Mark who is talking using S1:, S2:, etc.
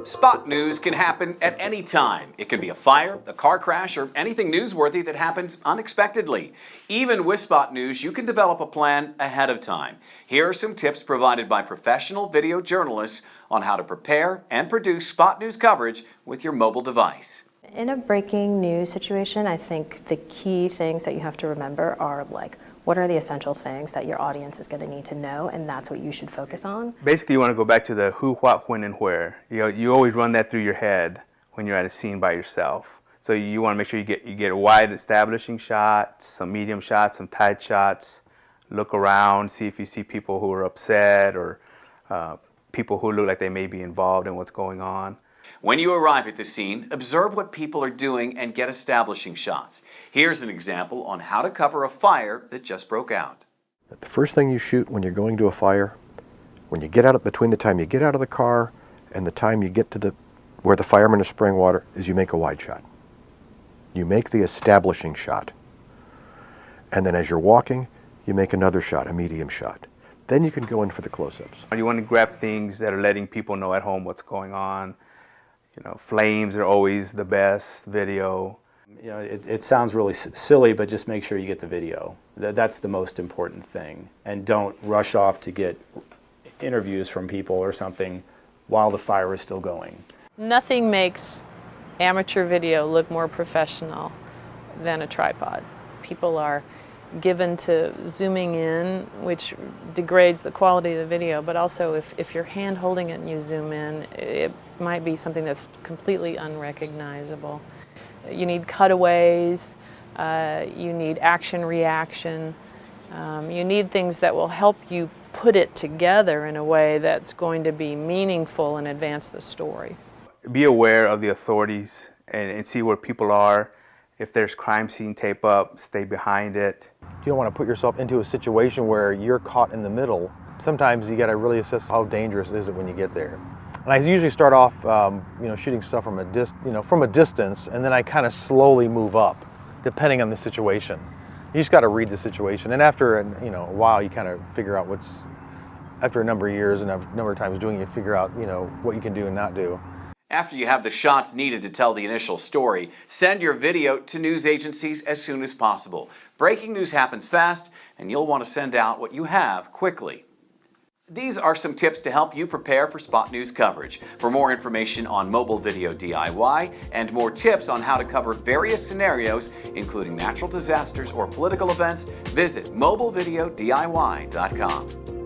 S1: Spot news can happen at any time. It can be a fire, a car crash, or anything newsworthy that happens unexpectedly. Even with Spot News, you can develop a plan ahead of time. Here are some tips provided by professional video journalists on how to prepare and produce Spot News coverage with your mobile device.
S2: In a breaking news situation, I think the key things that you have to remember are what are the essential things that your audience is going to need to know, and that's what you should focus on.
S3: Basically, you want to go back to the who, what, when, and where. You always run that through your head when you're at a scene by yourself. So you want to make sure you get wide establishing shots, some medium shots, some tight shots. Look around, see if you see people who are upset or people who look like they may be involved in what's going on.
S1: When you arrive at the scene, observe what people are doing and get establishing shots. Here's an example on how to cover a fire that just broke out.
S4: The first thing you shoot when you're going to a fire, when you get out, between the time you get out of the car and the time you get to where the firemen are spraying water, is you make a wide shot. You make the establishing shot. And then as you're walking, you make another shot, a medium shot. Then you can go in for the close-ups.
S3: You want to grab things that are letting people know at home what's going on. Flames are always the best video.
S5: It sounds really silly, but just make sure you get the video. That's the most important thing. And don't rush off to get interviews from people or something while the fire is still going.
S6: Nothing makes amateur video look more professional than a tripod. People are given to zooming in, which degrades the quality of the video, but also if you're hand holding it and you zoom in, it might be something that's completely unrecognizable. You need cutaways, you need action reaction, you need things that will help you put it together in a way that's going to be meaningful and advance the story.
S3: Be aware of the authorities and see where people are. If there's crime scene tape up, stay behind it.
S7: You don't want to put yourself into a situation where you're caught in the middle. Sometimes you got to really assess how dangerous is it when you get there. And I usually start off, shooting stuff from a distance, and then I kind of slowly move up, depending on the situation. You just got to read the situation, and after a while, you kind of figure out after a number of years and a number of times doing it, you figure out what you can do and not do.
S1: After you have the shots needed to tell the initial story, send your video to news agencies as soon as possible. Breaking news happens fast, and you'll want to send out what you have quickly. These are some tips to help you prepare for Spot News coverage. For more information on mobile video DIY and more tips on how to cover various scenarios, including natural disasters or political events, visit mobilevideodiy.com.